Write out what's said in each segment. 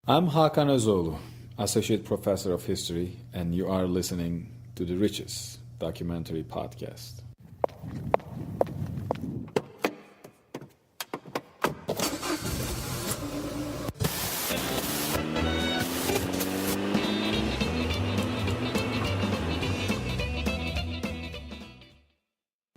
I'm Hakan Özoğlu, Associate Professor of History, and you are listening to the RICHES Documentary Podcast.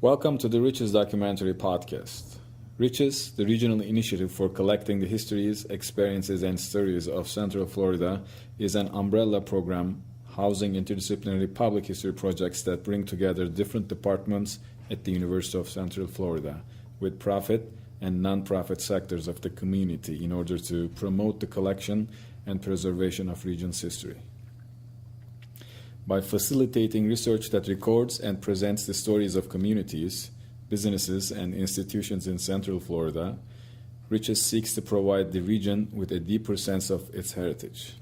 Welcome to the RICHES Documentary Podcast. RICHES, the regional initiative for collecting the histories, experiences, and stories of Central Florida, is an umbrella program housing interdisciplinary public history projects that bring together different departments at the University of Central Florida with profit and non-profit sectors of the community in order to promote the collection and preservation of region's history. By facilitating research that records and presents the stories of communities, businesses, and institutions in Central Florida, RICHES seeks to provide the region with a deeper sense of its heritage.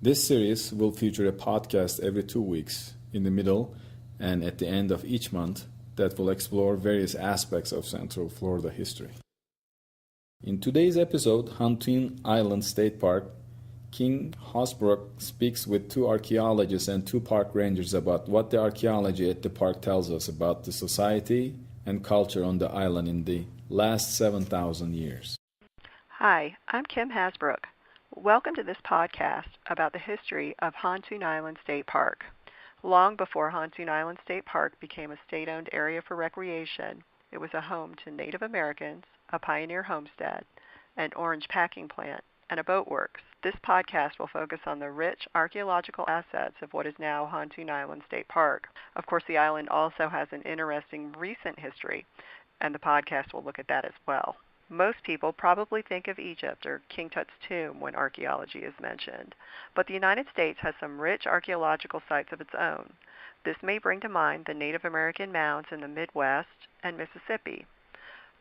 This series will feature a podcast every 2 weeks, in the middle and at the end of each month, that will explore various aspects of Central Florida history. In today's episode, Hontoon Island State Park, King Hasbrook speaks with 2 archaeologists and 2 park rangers about what the archaeology at the park tells us about the society and culture on the island in the last 7,000 years. Hi, I'm Kim Hasbrook. Welcome to this podcast about the history of Hontoon Island State Park. Long before Hontoon Island State Park became a state-owned area for recreation, it was a home to Native Americans, a pioneer homestead, an orange packing plant, and a boatworks. This podcast will focus on the rich archaeological assets of what is now Hontoon Island State Park. Of course, the island also has an interesting recent history, and the podcast will look at that as well. Most people probably think of Egypt or King Tut's tomb when archaeology is mentioned, but the United States has some rich archaeological sites of its own. This may bring to mind the Native American mounds in the Midwest and Mississippi.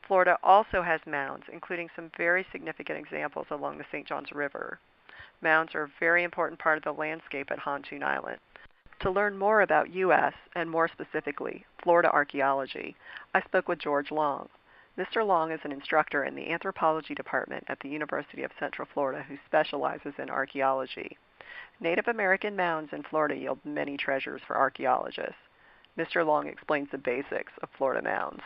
Florida also has mounds, including some very significant examples along the St. Johns River. Mounds are a very important part of the landscape at Hontoon Island. To learn more about U.S. and more specifically Florida archaeology, I spoke with George Long. Mr. Long is an instructor in the anthropology department at the University of Central Florida who specializes in archaeology. Native American mounds in Florida yield many treasures for archaeologists. Mr. Long explains the basics of Florida mounds.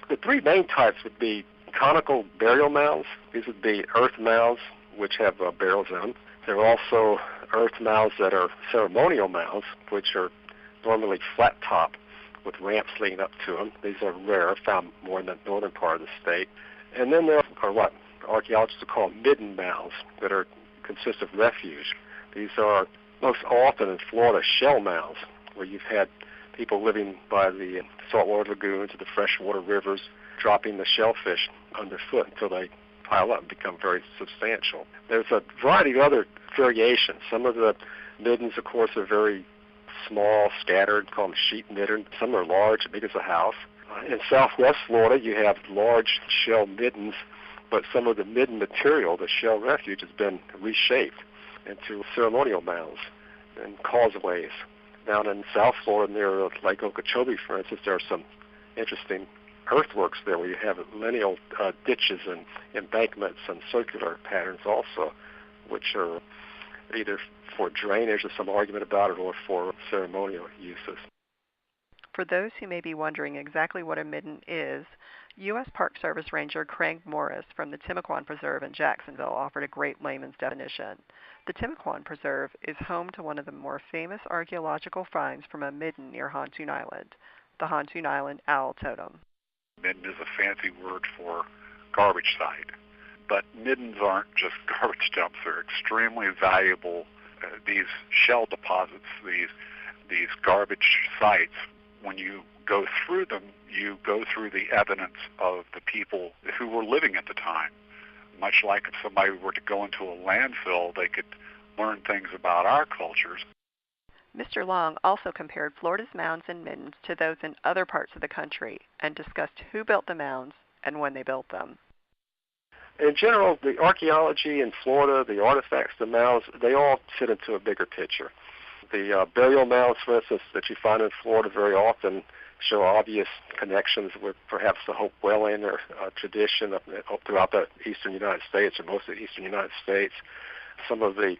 The 3 main types would be conical burial mounds. These would be earth mounds, which have burials in them. There are also earth mounds that are ceremonial mounds, which are normally flat top with ramps leading up to them. These are rare, found more in the northern part of the state. And then there are what archaeologists would call midden mounds that consist of refuge. These are most often in Florida shell mounds, where you've had people living by the saltwater lagoons or the freshwater rivers, dropping the shellfish underfoot until they pile up and become very substantial. There's a variety of other variations. Some of the middens, of course, are very small, scattered, called sheet midden. Some are large, big as a house. In southwest Florida, you have large shell middens, but some of the midden material, the shell refuge, has been reshaped into ceremonial mounds and causeways. Down in South Florida near Lake Okeechobee, for instance, there are some interesting earthworks there where you have lineal ditches and embankments and circular patterns also, which are either for drainage or some argument about it or for ceremonial uses. For those who may be wondering exactly what a midden is, U.S. Park Service Ranger Craig Morris from the Timucuan Preserve in Jacksonville offered a great layman's definition. The Timucuan Preserve is home to one of the more famous archaeological finds from a midden near Hontoon Island, the Hontoon Island Owl Totem. Midden is a fancy word for garbage site, but middens aren't just garbage dumps. They're extremely valuable. These shell deposits, these garbage sites, when you go through them, you go through the evidence of the people who were living at the time. Much like if somebody were to go into a landfill, they could learn things about our cultures. Mr. Long also compared Florida's mounds and middens to those in other parts of the country and discussed who built the mounds and when they built them. In general, the archaeology in Florida, the artifacts, the mounds, they all fit into a bigger picture. The burial mounds, for instance, that you find in Florida very often show obvious connections with perhaps the Hope Whaling or tradition throughout the eastern United States or most of the eastern United States. some of the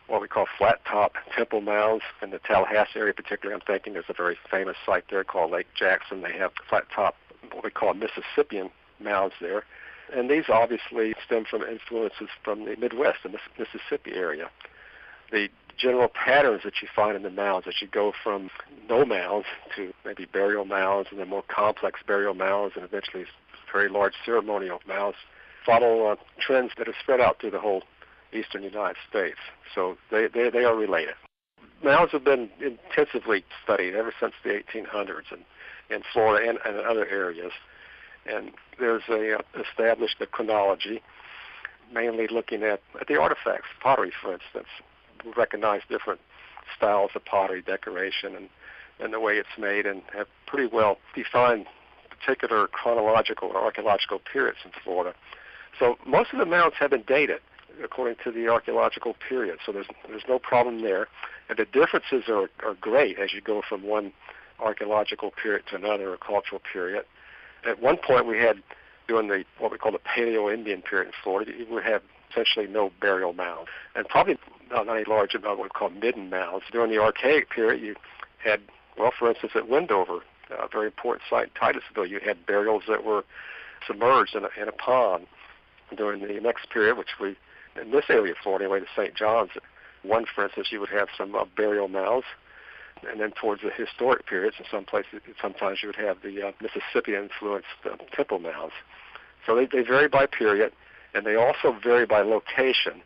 what we call flat-top temple mounds in the Tallahassee area particularly. I'm thinking there's a very famous site there called Lake Jackson. They have flat-top, what we call Mississippian mounds there. And these obviously stem from influences from the Midwest, the Mississippi area. The general patterns that you find in the mounds, as you go from no mounds to maybe burial mounds and then more complex burial mounds and eventually very large ceremonial mounds, follow trends that are spread out through the whole eastern United States. So they are related. Mounds have been intensively studied ever since the 1800s in Florida and other areas. And there's established a chronology, mainly looking at the artifacts, pottery, for instance. We recognize different styles of pottery decoration and the way it's made, and have pretty well defined particular chronological or archaeological periods in Florida. So most of the mounds have been dated according to the archaeological period, so there's no problem there. And the differences are great as you go from one archaeological period to another, or cultural period. At one point we had, during what we call the Paleo-Indian period in Florida, you would have essentially no burial mounds, and probably not any large amount of what we call midden mounds. During the Archaic period, you had, well, for instance, at Wendover, a very important site in Titusville, you had burials that were submerged in a pond. During the next period, which we, in this area of Florida anyway, the St. John's, one, for instance, you would have some burial mounds. And then towards the historic periods, in some places, sometimes you would have the Mississippi-influenced temple mounds. So they vary by period, and they also vary by location.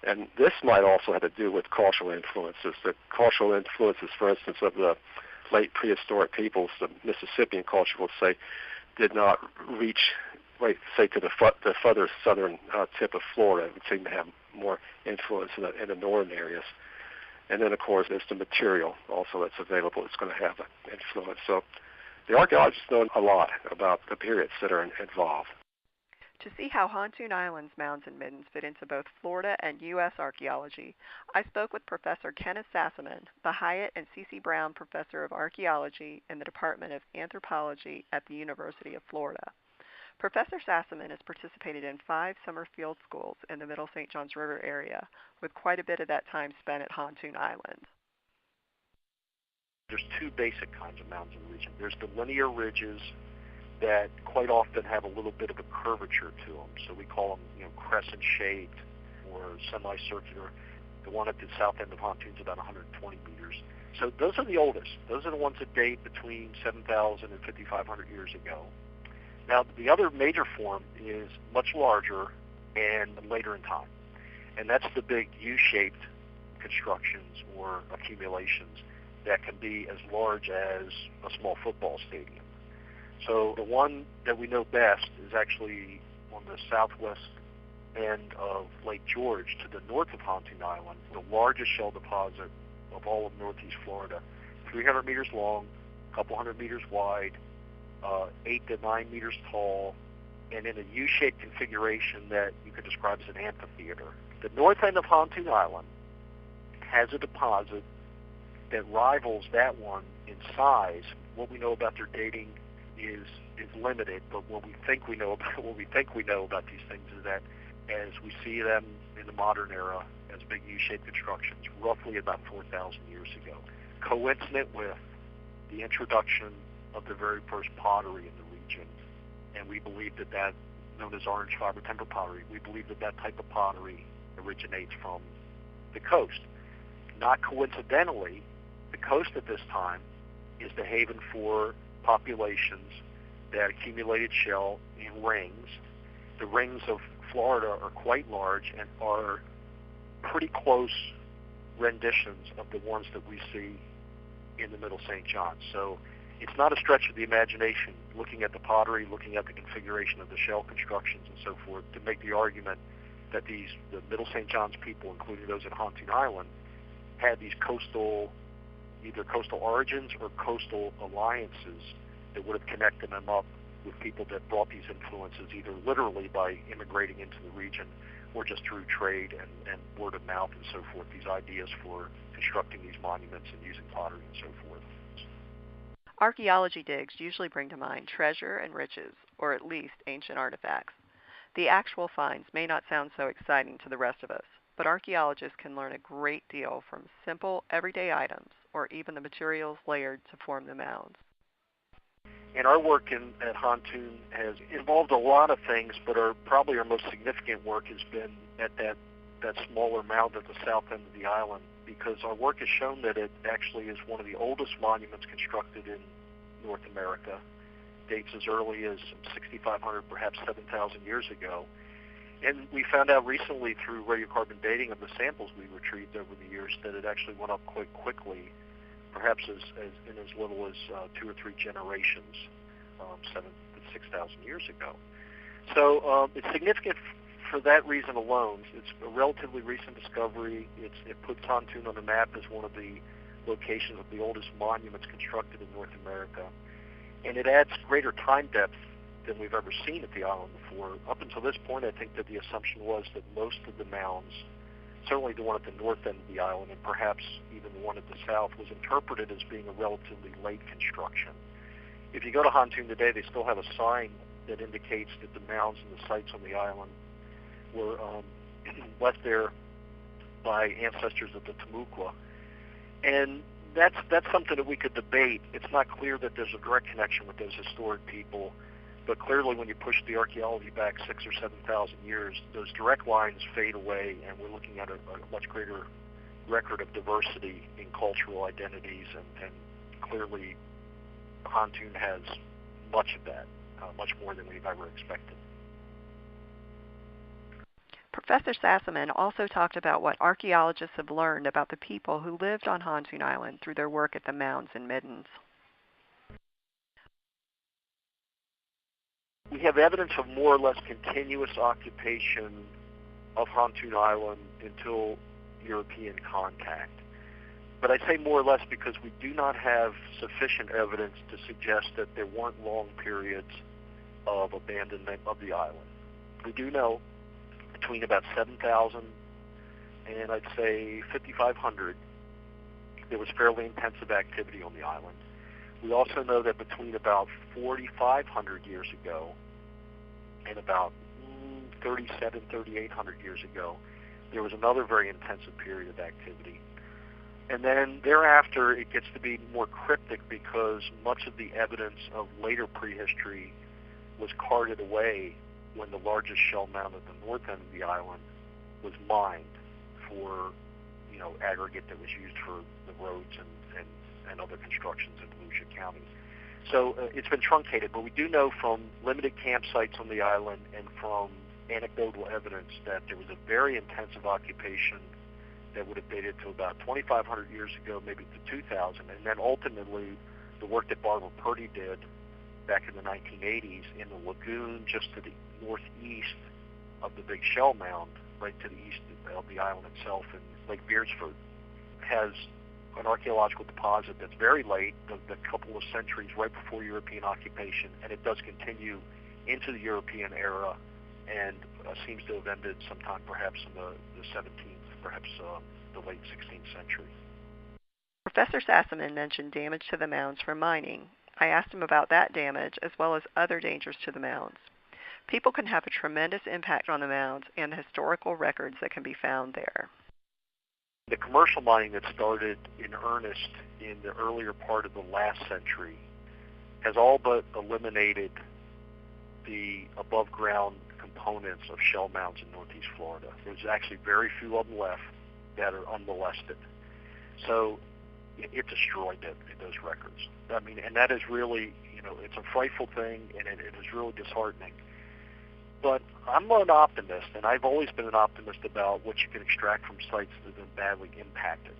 And this might also have to do with cultural influences. The cultural influences, for instance, of the late prehistoric peoples, the Mississippian culture, we'll say, did not reach, say, to the further southern tip of Florida. It would seem to have more influence in the northern areas. And then, of course, there's the material also that's available that's going to have an influence. So the archaeologists know a lot about the periods that are involved. To see how Hontoon Island's mounds and middens fit into both Florida and U.S. archaeology, I spoke with Professor Kenneth Sassaman, the Hyatt and C.C. Brown Professor of Archaeology in the Department of Anthropology at the University of Florida. Professor Sassaman has participated in 5 summer field schools in the Middle St. Johns River area, with quite a bit of that time spent at Hontoon Island. There's 2 basic kinds of mounds in the region. There's the linear ridges that quite often have a little bit of a curvature to them. So we call them, crescent-shaped or semicircular. The one at the south end of Hontoon is about 120 meters. So those are the oldest. Those are the ones that date between 7,000 and 5,500 years ago. Now, the other major form is much larger and later in time. And that's the big U-shaped constructions or accumulations that can be as large as a small football stadium. So the one that we know best is actually on the southwest end of Lake George to the north of Hontoon Island, the largest shell deposit of all of northeast Florida, 300 meters long, a couple hundred meters wide, 8 to 9 meters tall, and in a U-shaped configuration that you could describe as an amphitheater. The north end of Hontoon Island has a deposit that rivals that one in size. What we know about their dating is limited, but what we think we know about these things is that as we see them in the modern era as big U-shaped constructions, roughly about 4,000 years ago, coincident with the introduction of the very first pottery in the region. And we believe that known as orange fiber timber pottery, we believe that type of pottery originates from the coast. Not coincidentally, the coast at this time is the haven for populations that accumulated shell in rings. The rings of Florida are quite large and are pretty close renditions of the ones that we see in the Middle St. John. So it's not a stretch of the imagination, looking at the pottery, looking at the configuration of the shell constructions and so forth, to make the argument that the Middle St. John's people, including those at Hontoon Island, had these either coastal origins or coastal alliances that would have connected them up with people that brought these influences either literally by immigrating into the region or just through trade and word of mouth and so forth, these ideas for constructing these monuments and using pottery and so forth. Archaeology digs usually bring to mind treasure and riches, or at least ancient artifacts. The actual finds may not sound so exciting to the rest of us, but archaeologists can learn a great deal from simple, everyday items or even the materials layered to form the mounds. And our work at Hontoon has involved a lot of things, but probably our most significant work has been at that smaller mound at the south end of the island, because our work has shown that it actually is one of the oldest monuments constructed in North America. Dates as early as 6,500, perhaps 7,000 years ago. And we found out recently through radiocarbon dating of the samples we retrieved over the years that it actually went up quite quickly, perhaps in as little as 2 or 3 generations, 7,000 to 6,000 years ago. So it's significant for that reason alone. It's a relatively recent discovery. It puts Hontoon on the map as one of the locations of the oldest monuments constructed in North America. And it adds greater time depth than we've ever seen at the island before. Up until this point, I think that the assumption was that most of the mounds, certainly the one at the north end of the island and perhaps even the one at the south, was interpreted as being a relatively late construction. If you go to Hontoon today, they still have a sign that indicates that the mounds and the sites on the island were left there by ancestors of the Timucua. And that's something that we could debate. It's not clear that there's a direct connection with those historic people, but clearly when you push the archaeology back 6,000 or 7,000 years, those direct lines fade away, and we're looking at a much greater record of diversity in cultural identities, and clearly Hontoon has much of that, much more than we've ever expected. Professor Sassaman also talked about what archaeologists have learned about the people who lived on Hontoon Island through their work at the mounds and middens. We have evidence of more or less continuous occupation of Hontoon Island until European contact. But I say more or less because we do not have sufficient evidence to suggest that there weren't long periods of abandonment of the island. We do know between about 7,000 and I'd say 5,500, there was fairly intensive activity on the island. We also know that between about 4,500 years ago and about 3,800 years ago, there was another very intensive period of activity. And then thereafter, it gets to be more cryptic because much of the evidence of later prehistory was carted away when the largest shell mound at the north end of the island was mined for, aggregate that was used for the roads and other constructions in Volusia County. So it's been truncated, but we do know from limited campsites on the island and from anecdotal evidence that there was a very intensive occupation that would have dated to about 2,500 years ago, maybe to 2,000, and then ultimately the work that Barbara Purdy did back in the 1980s in the lagoon just to the northeast of the big shell mound, right to the east of the island itself in Lake Beardsford, has an archaeological deposit that's very late, the couple of centuries right before European occupation, and it does continue into the European era and seems to have ended sometime perhaps in the 17th, perhaps the late 16th century. Professor Sassaman mentioned damage to the mounds from mining. I asked him about that damage as well as other dangers to the mounds. People can have a tremendous impact on the mounds and the historical records that can be found there. The commercial mining that started in earnest in the earlier part of the last century has all but eliminated the above-ground components of shell mounds in northeast Florida. There's actually very few of them left that are unmolested. So it destroyed those records. I mean, and that is really, it's a frightful thing, and it is really disheartening. But I'm an optimist, and I've always been an optimist about what you can extract from sites that have been badly impacted.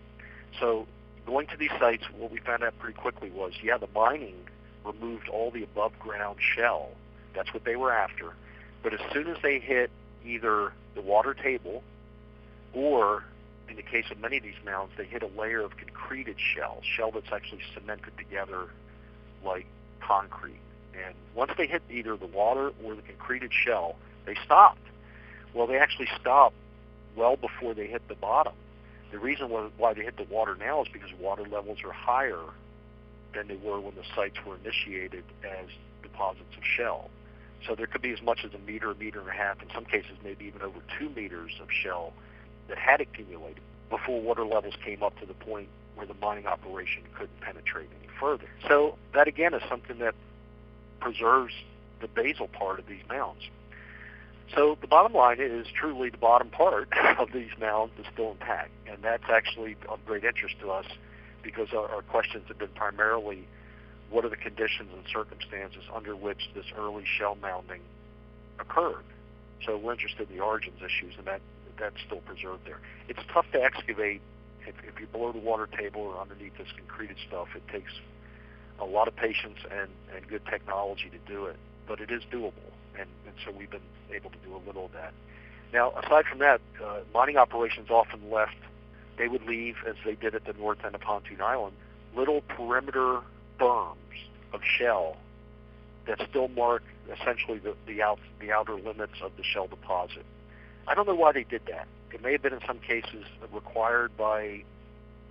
So going to these sites, what we found out pretty quickly was, the mining removed all the above-ground shell. That's what they were after. But as soon as they hit either the water table or, in the case of many of these mounds, they hit a layer of concreted shell that's actually cemented together like concrete. And once they hit either the water or the concreted shell, they stopped. Well, they actually stopped well before they hit the bottom. The reason why they hit the water now is because water levels are higher than they were when the sites were initiated as deposits of shell. So there could be as much as a meter and a half, in some cases maybe even over 2 meters of shell that had accumulated before water levels came up to the point where the mining operation couldn't penetrate any further. So that again is something that preserves the basal part of these mounds. So the bottom line is truly the bottom part of these mounds is still intact, and that's actually of great interest to us because our questions have been primarily what are the conditions and circumstances under which this early shell mounding occurred. So we're interested in the origins issues, and that's still preserved there. It's tough to excavate if you're below the water table or underneath this concreted stuff. It takes a lot of patience and good technology to do it, but it is doable, and so we've been able to do a little of that. Now, aside from that, mining operations often left, they would leave, as they did at the north end of Hontoon Island, little perimeter berms of shell that still mark essentially the outer limits of the shell deposit. I don't know why they did that. It may have been in some cases required by,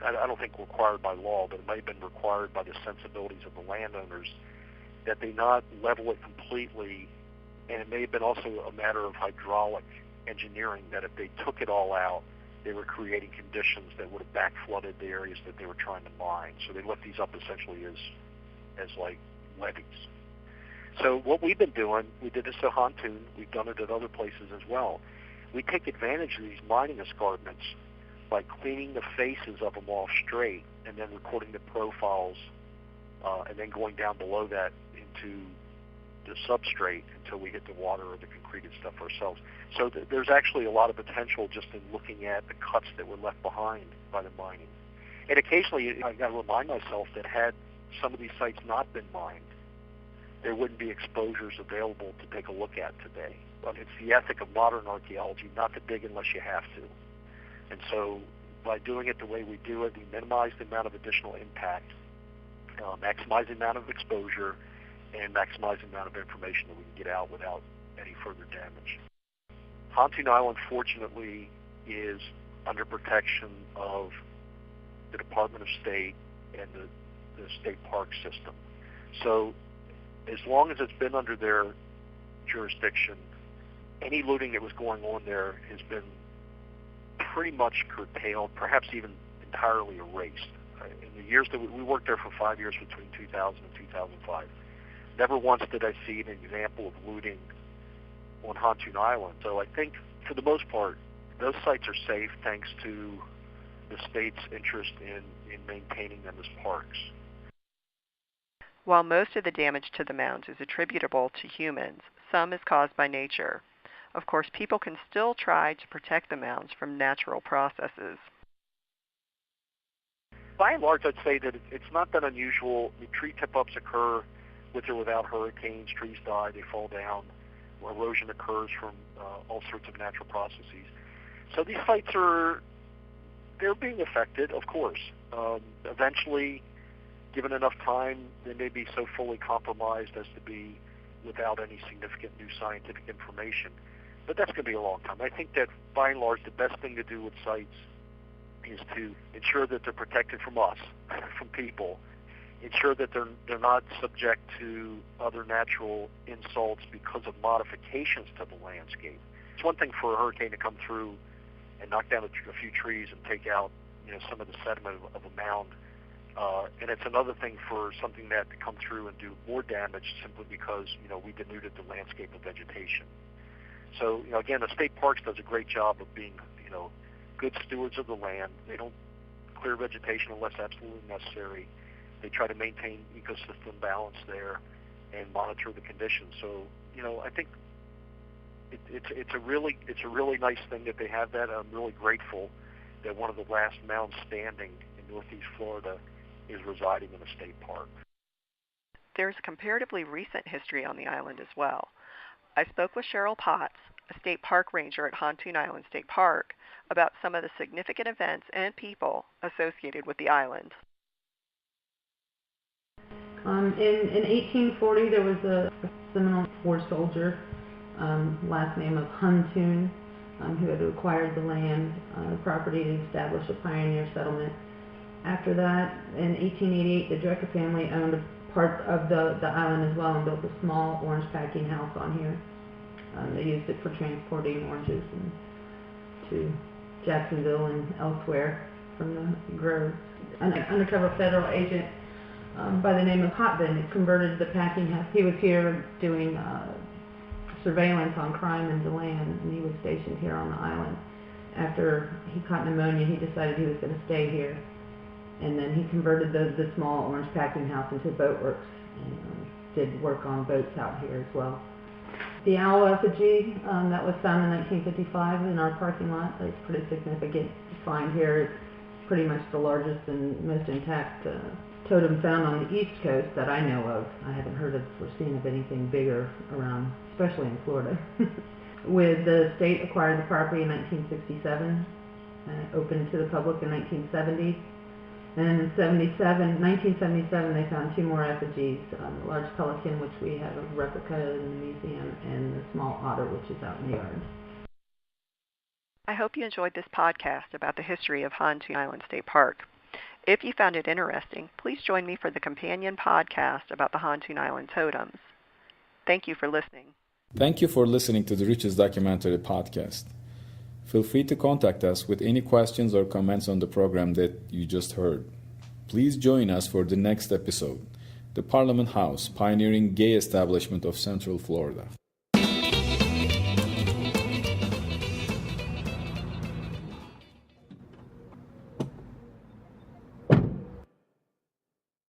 I don't think required by law, but it may have been required by the sensibilities of the landowners that they not level it completely, and it may have been also a matter of hydraulic engineering that if they took it all out, they were creating conditions that would have back-flooded the areas that they were trying to mine. So they left these up essentially as like levees. So what we've been doing, we did this at Hontoon, we've done it at other places as well. We take advantage of these mining escarpments by cleaning the faces of them off straight and then recording the profiles and then going down below that into the substrate until we hit the water or the concreted stuff ourselves. So there's actually a lot of potential just in looking at the cuts that were left behind by the mining. And occasionally I've got to remind myself that had some of these sites not been mined, there wouldn't be exposures available to take a look at today. But it's the ethic of modern archaeology not to dig unless you have to. And so by doing it the way we do it, we minimize the amount of additional impact, maximize the amount of exposure, and maximize the amount of information that we can get out without any further damage. Hontoon Island, fortunately, is under protection of the Department of State and the state park system. So as long as it's been under their jurisdiction, any looting that was going on there has been pretty much curtailed, perhaps even entirely erased. In the years that we worked there for 5 years between 2000 and 2005, never once did I see an example of looting on Hontoon Island. So I think, for the most part, those sites are safe thanks to the state's interest in maintaining them as parks. While most of the damage to the mounds is attributable to humans, some is caused by nature. Of course, people can still try to protect the mounds from natural processes. By and large, I'd say that it's not that unusual. The tree tip-ups occur with or without hurricanes. Trees die, they fall down. Erosion occurs from all sorts of natural processes. So these sites they're being affected, of course. Eventually, given enough time, they may be so fully compromised as to be without any significant new scientific information. But that's going to be a long time. I think that, by and large, the best thing to do with sites is to ensure that they're protected from us, from people, ensure that they're not subject to other natural insults because of modifications to the landscape. It's one thing for a hurricane to come through and knock down a few trees and take out some of the sediment of a mound. And it's another thing for something to come through and do more damage simply because, we denuded the landscape of vegetation. So, again, the state parks does a great job of being, good stewards of the land. They don't clear vegetation unless absolutely necessary. They try to maintain ecosystem balance there and monitor the conditions. So, I think it's a really nice thing that they have that. I'm really grateful that one of the last mounds standing in Northeast Florida is residing in a state park. There's a comparatively recent history on the island as well. I spoke with Cheryl Potts, a state park ranger at Hontoon Island State Park, about some of the significant events and people associated with the island. In 1840, there was a Seminole war soldier, last name of Hontoon, who had acquired the land, property to establish a pioneer settlement. After that, in 1888, the Drecker family owned a part of the island as well and built a small orange packing house on here. They used it for transporting oranges and to Jacksonville and elsewhere from the groves. An undercover federal agent by the name of Hotbin converted the packing house. He was here doing surveillance on crime in DeLand, and he was stationed here on the island. After he caught pneumonia, he decided he was going to stay here, and then he converted the small orange packing house into boat works and did work on boats out here as well. The owl effigy that was found in 1955 in our parking lot, that's pretty significant find here. It's pretty much the largest and most intact totem found on the East Coast that I know of. I haven't heard of or seen of anything bigger around, especially in Florida. With the state acquired the property in 1967, opened to the public in 1970. And in 1977, they found two more effigies, the large pelican, which we have a replica in the museum, and the small otter, which is out in the yard. I hope you enjoyed this podcast about the history of Hontoon Island State Park. If you found it interesting, please join me for the companion podcast about the Hontoon Island totems. Thank you for listening. Thank you for listening to the Riches Documentary podcast. Feel free to contact us with any questions or comments on the program that you just heard. Please join us for the next episode, The Parliament House, Pioneering Gay Establishment of Central Florida.